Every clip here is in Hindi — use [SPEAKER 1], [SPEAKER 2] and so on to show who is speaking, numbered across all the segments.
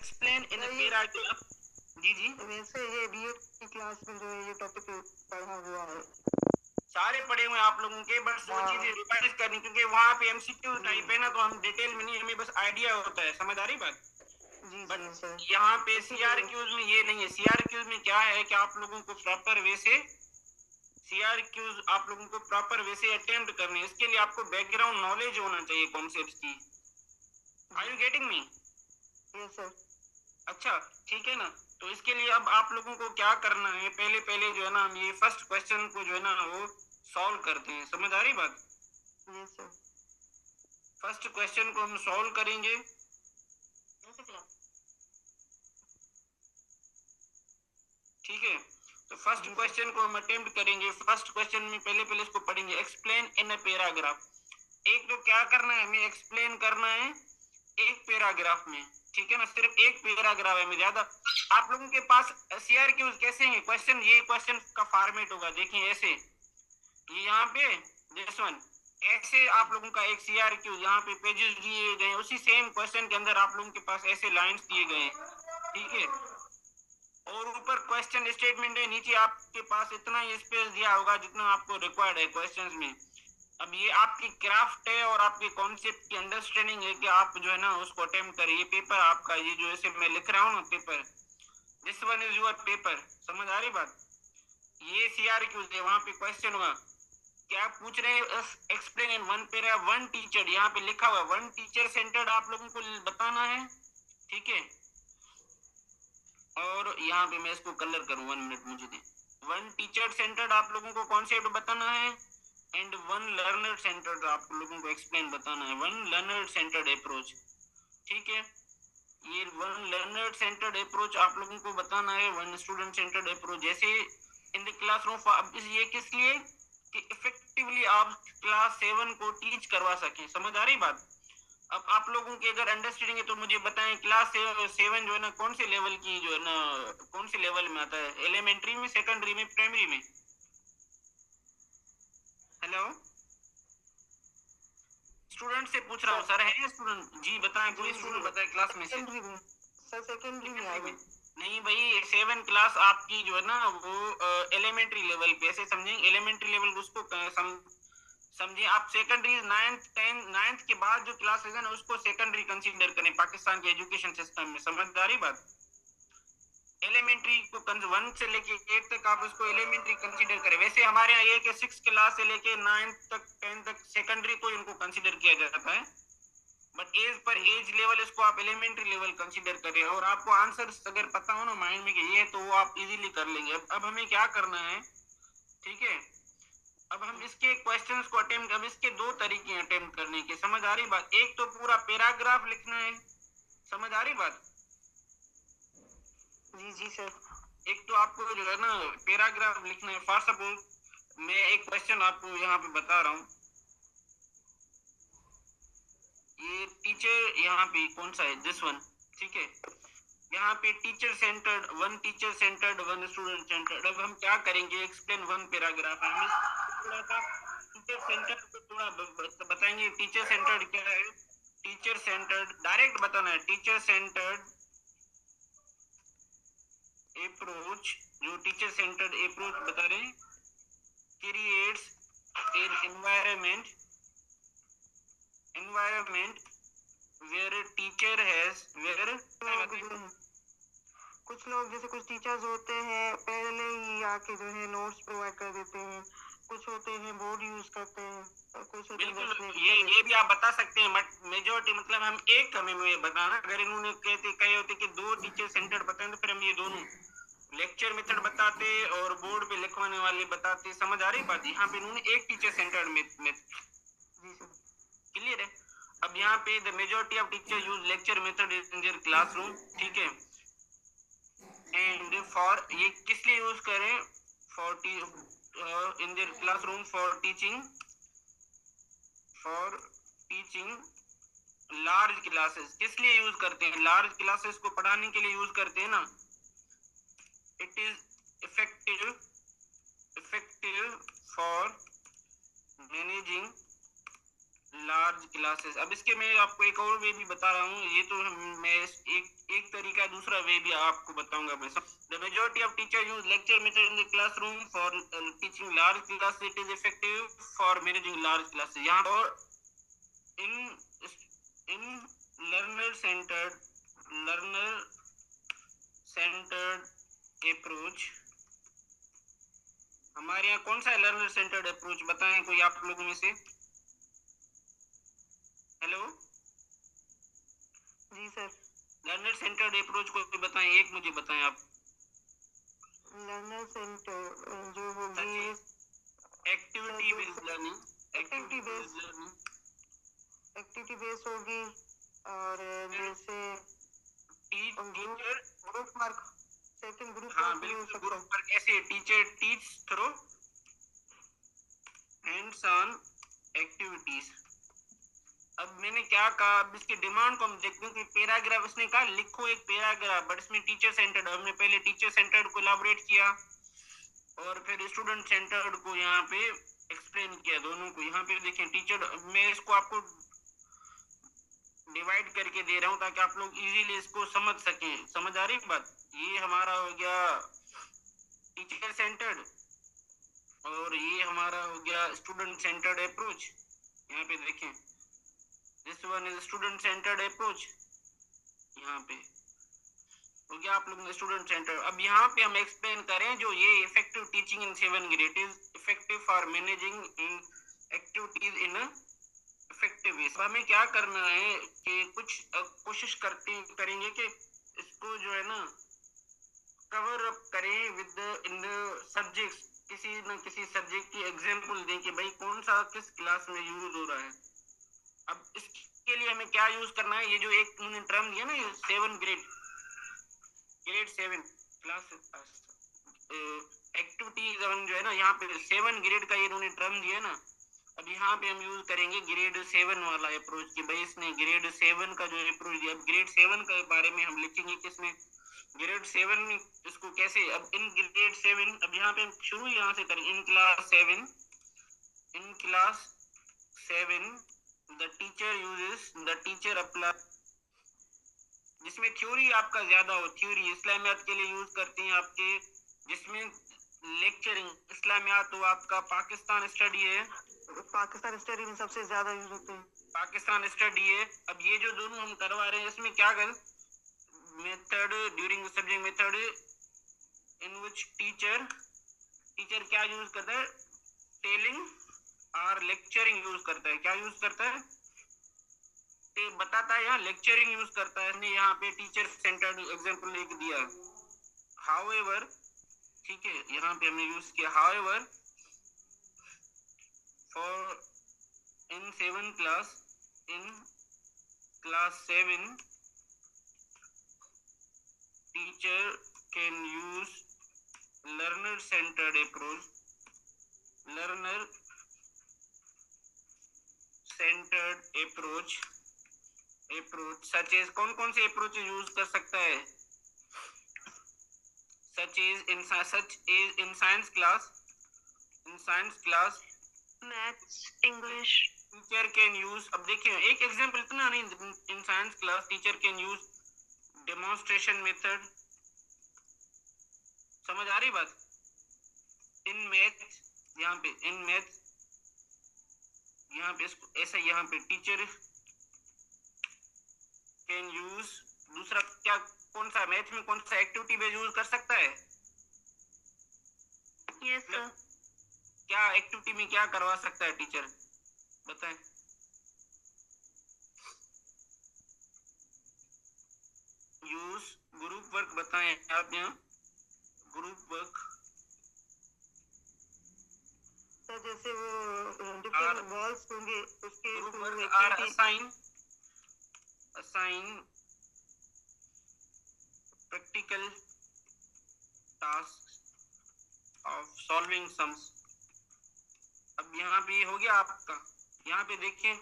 [SPEAKER 1] Explain in paragraph. जी जी,
[SPEAKER 2] वैसे ये बीएड की क्लास में जो ये टॉपिक पढ़ा हुआ है,
[SPEAKER 1] सारे पढ़े हुए आप लोगों के, बस वो चीजें रिवाइज करनी, क्योंकि वहाँ पे एमसीक्यू टाइप है ना, तो हम डिटेल में नहीं, हमें बस आइडिया होता है, समझ आ रही बात। बट यहाँ पे सीआरक्यूज में ये नहीं है। सीआरक्यूज में क्या है कि आप लोगों को प्रॉपर वे से सीआरक्यूज आप लोगों को प्रॉपर वे से अटेम्प्ट करने, इसके लिए आपको बैकग्राउंड नॉलेज होना चाहिए कॉन्सेप्ट्स की। Are you getting me?
[SPEAKER 2] Yes sir.
[SPEAKER 1] अच्छा, ठीक है ना। तो इसके लिए अब आप लोगों को क्या करना है, पहले पहले जो है ना, हम ये फर्स्ट क्वेश्चन को जो है ना वो सॉल्व करते हैं, समझ आ रही बात।
[SPEAKER 2] Yes sir.
[SPEAKER 1] फर्स्ट क्वेश्चन को हम सॉल्व करेंगे। ठीक है, तो फर्स्ट क्वेश्चन को हम अटेम्प्ट करेंगे। फर्स्ट क्वेश्चन में पहले पहले इसको पढ़ेंगे, एक्सप्लेन इन अ पैराग्राफ। एक तो क्या करना है, हमें एक्सप्लेन करना है एक पैराग्राफ में, ठीक है ना, सिर्फ एक पैराग्राफ है, में ज्यादा। आप लोगों के पास सीआरक्यूज कैसे हैं क्वेश्चन, ये क्वेश्चन का फॉर्मेट होगा, देखिए ऐसे, ये यहाँ पे दिस वन, ऐसे आप लोगों का एक सीआरक्यू, यहाँ पे पेजेस दिए गए, उसी सेम क्वेश्चन के अंदर आप लोगों के पास ऐसे लाइंस दिए गए, ठीक है, और ऊपर क्वेश्चन स्टेटमेंट है, नीचे आपके पास इतना ही स्पेस दिया होगा जितना आपको रिक्वायर्ड है क्वेश्चंस में। अब ये आपकी क्राफ्ट है और आपके कॉन्सेप्ट की अंडरस्टैंडिंग है कि आप जो है ना उसको अटेम्प्ट करें। ये पेपर आपका, ये जो ऐसे मैं लिख रहा हूँ ना paper, this one is your paper, समझ आ रही बात। ये सीआरक्यू है, वहां पे क्वेश्चन हुआ, क्या पूछ रहे हैं, explain in one para one teacher, यहाँ पे लिखा हुआ वन टीचर सेंटर्ड आप लोगों को बताना है, ठीक है। और यहाँ पे मैं इसको कलर करूँ, 1 मिनट मुझे दे। वन टीचर सेंटर्ड आप लोगों को कॉन्सेप्ट बताना है, एंड वन लर्नर सेंटर्ड आप लोगों को एक्सप्लेन बताना है, वन लर्नर सेंटर्ड अप्रोच, ठीक है। ये वन लर्नर सेंटर्ड अप्रोच आप लोगों को बताना है, वन स्टूडेंट सेंटर्ड अप्रोच, जैसे इन द क्लासरूम। अब ये किस लिए, कि इफेक्टिवली आप क्लास 7 को टीच करवा सकें, समझ आ रही बात। अब आप लोगों की अगर अंडरस्टैंडिंग है तो मुझे बताएं, क्लास 7 जो है ना कौन से लेवल की जो है ना, कौन से लेवल में आता है, एलिमेंट्री में, सेकेंडरी में, प्राइमरी में? हेलो, स्टूडेंट से पूछ रहा हूँ सर, है स्टूडेंट? जी बताएं, कोई स्टूडेंट बताए क्लास में से।
[SPEAKER 2] सर सेकेंडरी में आएगा।
[SPEAKER 1] नहीं भाई, 7 क्लास आपकी जो है ना वो एलिमेंट्री लेवल पे, ऐसे समझेंगे एलिमेंट्री लेवल उसको समझिए आप। सेकेंडरी 9th 10th 9th के बाद जो क्लासेस है ना उसको सेकेंडरी कंसीडर करें पाकिस्तान के एजुकेशन सिस्टम में, समझदारी बात। एलिमेंट्री को 1 से लेके 8 तक आप उसको एलिमेंट्री कंसीडर करें। वैसे हमारे यहाँ ये कि 6 क्लास से लेके 9th तक 10th तक सेकेंडरी को इनको कंसीडर किया जाता है, but as per age level इसको आप एलिमेंट्री लेवल कंसीडर करें। और आपको आंसर अगर पता हो ना माइंड में कि ये है, तो वो आप इजीली कर लेंगे। अब हमें क्या करना है, ठीक है, अब हम इसके क्वेश्चंस को अटेम्प्ट, अब इसके 2 तरीके हैं अटेम्प्ट करने के, समझ आ रही बात। एक तो पूरा पैराग्राफ लिखना है, समझ आ रही बात।
[SPEAKER 2] जी जी सर।
[SPEAKER 1] एक तो आपको जो है ना पैराग्राफ लिखना है। फॉर सपोज मैं एक क्वेश्चन आपको यहाँ पे बता रहा हूँ, ये टीचर यहाँ पे कौन सा है, दिस वन, ठीक है। यहाँ पे teacher centred, one teacher centred, one student centred. अब हम क्या करेंगे, एक्सप्लेन वन पैराग्राफ, हम थोड़ा सा टीचर सेंटर्ड को थोड़ा बताएंगे। टीचर सेंटर्ड क्या है, टीचर सेंटर्ड डायरेक्ट बताना है, टीचर सेंटर्ड अप्रोच, जो टीचर सेंटर्ड अप्रोच बता रहे हैं, creates an environment where teacher has where
[SPEAKER 2] कुछ लोग जैसे कुछ टीचर्स होते हैं पहले ही आके जो है नोट्स प्रोवाइड कर देते हैं, कुछ होते हैं बोर्ड यूज करते हैं, और कुछ होते हैं
[SPEAKER 1] ये भी आप बता सकते हैं, बट मेजोरिटी मतलब हम एक हमें बताना। अगर इन्होंने कहे होते कि 2 टीचर सेंटर्ड बताएं, तो फिर हम ये दोनों लेक्चर मेथड बताते और बोर्ड पे लिखवाने वाले बताते, समझ आ रही बात। यहाँ पे इन्होंने एक टीचर सेंटर्ड में क्लियर है। अब यहाँ पे the majority of teacher use lecture method in their classroom, ठीक है। एंड फॉर, ये किस लिए यूज करें, for in their classroom for teaching large classes. किस लिए यूज करते हैं, लार्ज क्लासेस को पढ़ाने के लिए यूज करते हैं ना। It is effective for managing large classes. अब इसके मैं आपको एक और वे भी बता रहा हूँ, ये तो मैं एक तरीका, दूसरा वे भी आपको बताऊंगा मैं। The majority of teacher use lecture method in the classroom for teaching large class. It is effective for managing large classes. यहाँ पर इन इन लर्नर सेंटर्ड अप्रोच, हमारे यहाँ कौन सा है लर्नर सेंटर्ड अप्रोच, बताएं कोई आप लोगों में से। हेलो
[SPEAKER 2] जी सर।
[SPEAKER 1] लर्नर सेंटर्ड अप्रोच को बताएं, एक मुझे बताएं आप।
[SPEAKER 2] लर्नर सेंटर जो होगी
[SPEAKER 1] activity based learning,
[SPEAKER 2] activity based होगी, और जैसे
[SPEAKER 1] teacher
[SPEAKER 2] group work, second group
[SPEAKER 1] हाँ
[SPEAKER 2] वर्क भी हो
[SPEAKER 1] बिल्कुल,
[SPEAKER 2] सकता
[SPEAKER 1] ग्रुप
[SPEAKER 2] है।
[SPEAKER 1] वर्क ऐसे teacher teach through hands on activities. अब मैंने क्या कहा, अब इसकी डिमांड को हम देखते हैं कि पैराग्राफ इसने कहा लिखो एक पैराग्राफ, बट इसमें टीचर सेंटर्ड, हमने पहले टीचर सेंटर्ड को इलाबोरेट किया और फिर स्टूडेंट सेंटर्ड को यहाँ पे एक्सप्लेन किया, दोनों को। यहाँ पे देखें टीचर, मैं इसको आपको डिवाइड करके दे रहा हूँ ताकि आप लोग इजीली इसको समझ सकें। समझ आ रही बात? ये हमारा हो गया टीचर सेंटर्ड और ये हमारा हो गया स्टूडेंट सेंटर्ड अप्रोच। यहाँ पे देखें, this one is student centred approach, यहाँ पे हो गया आप लोगों ने स्टूडेंट सेंटर। अब यहाँ पे हम एक्सप्लेन करें जो ये effective teaching in 7 grade is effective for managing in activities in effective way. हमें क्या करना है कि कुछ कोशिश करेंगे कि इसको जो है ना कवर अप करें विद इन द सब्जेक्ट्स, किसी न किसी सब्जेक्ट की एग्जांपल दें कि भाई कौन सा किस क्लास में यूज हो रहा है। अब इसके लिए हमें क्या यूज करना है, ये जो एक उन्होंने टर्म दिया ना, ये 7 ग्रेड 7 क्लास एक्टिविटी जो है ना, यहाँ पे 7 ग्रेड का ये इन्होंने टर्म दिया ना। अब यहाँ पे हम यूज करेंगे ग्रेड 7 वाला अप्रोच कि भाई इसने ग्रेड 7 का जो अप्रोच दिया। अब ग्रेड 7 के बारे में हम लिखेंगे किसमें, ग्रेड 7 में इसको कैसे। अब इन ग्रेड 7, अब यहाँ पे हम शुरू यहाँ से करेंगे। इन क्लास 7 द टीचर अप्लाई, जिसमें थ्योरी आपका ज्यादा हो, थ्योरी इस्लामियात के लिए यूज करते हैं आपके, जिसमें लेक्चरिंग इस्लामियात तो आपका पाकिस्तान स्टडी है,
[SPEAKER 2] पाकिस्तान स्टडी में सबसे ज्यादा यूज होते हैं,
[SPEAKER 1] पाकिस्तान स्टडी है। अब ये जो दोनों हम करवा रहे हैं इसमें क्या कर method during subject method in which teacher क्या यूज करता है, टेलिंग और लेक्चरिंग यूज करता है। क्या यूज करता है, बताता है, यहाँ लेक्चरिंग यूज करता है। इसने यहाँ पे टीचर सेंटर्ड एग्जांपल लिख दिया। हाउएवर, ठीक है, यहाँ पे हमने यूज किया however for in 7 class, in class 7 teacher can use learner centred approach, learner centred approach such as, कौन कौन से अप्रोच यूज कर सकता है, such as in science class
[SPEAKER 2] maths, English,
[SPEAKER 1] teacher can use. अब देखिए एक एग्जांपल, इतना नहीं, in science class teacher can use demonstration method. समझ आ रही बात? इन मैथ, यहाँ पे इन मैथ, यहाँ पे ऐसा, यहाँ पे टीचर कैन यूज। दूसरा क्या, कौन सा मैथ में कौन सा एक्टिविटी बेस्ड यूज कर सकता है?
[SPEAKER 2] Yes sir.
[SPEAKER 1] क्या एक्टिविटी में क्या करवा सकता है टीचर, बताएं। यूज ग्रुप वर्क, बताएं आप यहाँ ग्रुप वर्क।
[SPEAKER 2] सर जैसे वो डिफरेंट बॉल्स होंगे उसके
[SPEAKER 1] group
[SPEAKER 2] through
[SPEAKER 1] work or assign practical task of solving sums. अब यहाँ पे हो गया आपका, यहाँ पे देखिए,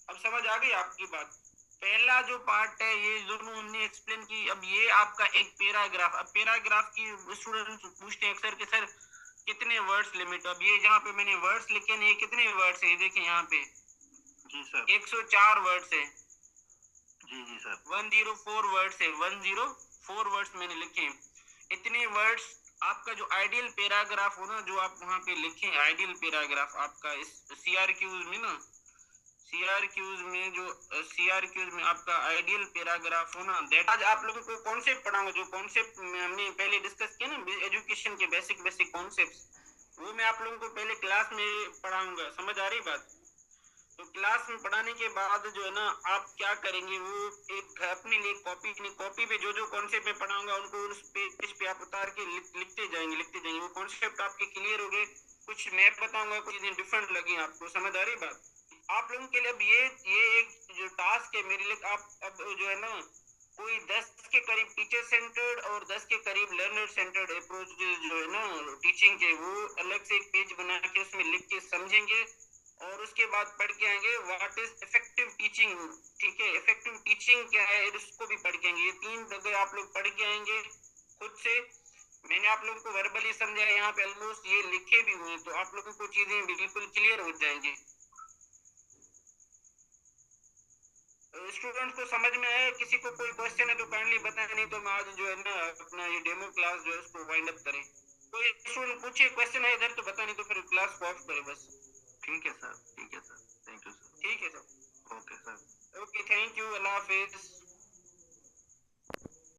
[SPEAKER 1] अब समझ आ गई आपकी बात। पहला जो पार्ट है ये दोनों हमने एक्सप्लेन की। अब ये आपका एक पैराग्राफ, अब पैराग्राफ की स्टूडेंट पूछते हैं अक्सर कि सर कितने वर्ड्स लिमिट। अब ये जहाँ पे मैंने वर्ड्स लिखे हैं, ये कितने वर्ड्स है, ये देखिए यहाँ पे
[SPEAKER 3] जी सर।
[SPEAKER 1] 104 वर्ड्स है।
[SPEAKER 3] जी जी सर।
[SPEAKER 1] 104 वर्ड्स है, 104 वर्ड्स मैंने लिखे हैं। इतने वर्ड्स आपका जो आइडियल पैराग्राफ हो ना, जो आप वहां पे लिखे आइडियल पैराग्राफ आपका इस सीआरक्यूज में ना, सीआरक्यूज में जो सीआरक्यूज में आपका आइडियल पैराग्राफ हो ना, दैट आज आप लोगों को कॉन्सेप्ट पढ़ाऊंगा, जो कॉन्सेप्ट हमने पहले डिस्कस किया ना, एजुकेशन के बेसिक बेसिक कॉन्सेप्ट्स, वो मैं आप लोगों को पहले क्लास में पढ़ाऊंगा। समझ आ रही बात? तो क्लास में पढ़ाने के बाद जो है ना, आप क्या करेंगे, वो एक अपने लिए कॉपी पे जो जो कॉन्सेप्ट में पढ़ाऊंगा उनको उस पेज पे आप उतार के लिखते जाएंगे। वो कॉन्सेप्ट आपके क्लियर हो गए। कुछ मैं बताऊंगा, कुछ चीजें डिफरेंट लगी आपको। समझ आ रही बात? आप लोगों के लिए अब ये एक जो टास्क है मेरे लिए, आप अब जो है ना, कोई 10 के करीब टीचर सेंटर्ड और 10 के करीब लर्नर सेंटर्ड अप्रोच जो है ना टीचिंग के, वो अलग से एक पेज बना के उसमें लिख के समझेंगे, और उसके बाद पढ़ के आएंगे व्हाट इज इफेक्टिव टीचिंग। ठीक है, इफेक्टिव टीचिंग क्या है इसको भी पढ़ के आएंगे। ये 3 जगह आप लोग पढ़ के आएंगे खुद से। मैंने आप लोगों को वर्बली समझाया, यहाँ पे ऑलमोस्ट ये लिखे भी हुए, तो आप लोगों को चीजें बिल्कुल क्लियर हो जाएंगी। स्टूडेंट्स को समझ में आया? किसी को कोई क्वेश्चन है तो काइंडली बताएं, नहीं तो मैं आज जो है ना अपना ये डेमो क्लास जो है उसको वाइंड अप करें। कोई स्टूडेंट पूछे क्वेश्चन है इधर तो बता, नहीं तो फिर क्लास को ऑफ करें बस।
[SPEAKER 3] ठीक है सर, ठीक है सर, थैंक यू सर।
[SPEAKER 1] ठीक है sir,
[SPEAKER 3] okay sir.
[SPEAKER 1] Okay, thank you, Allah Hafiz.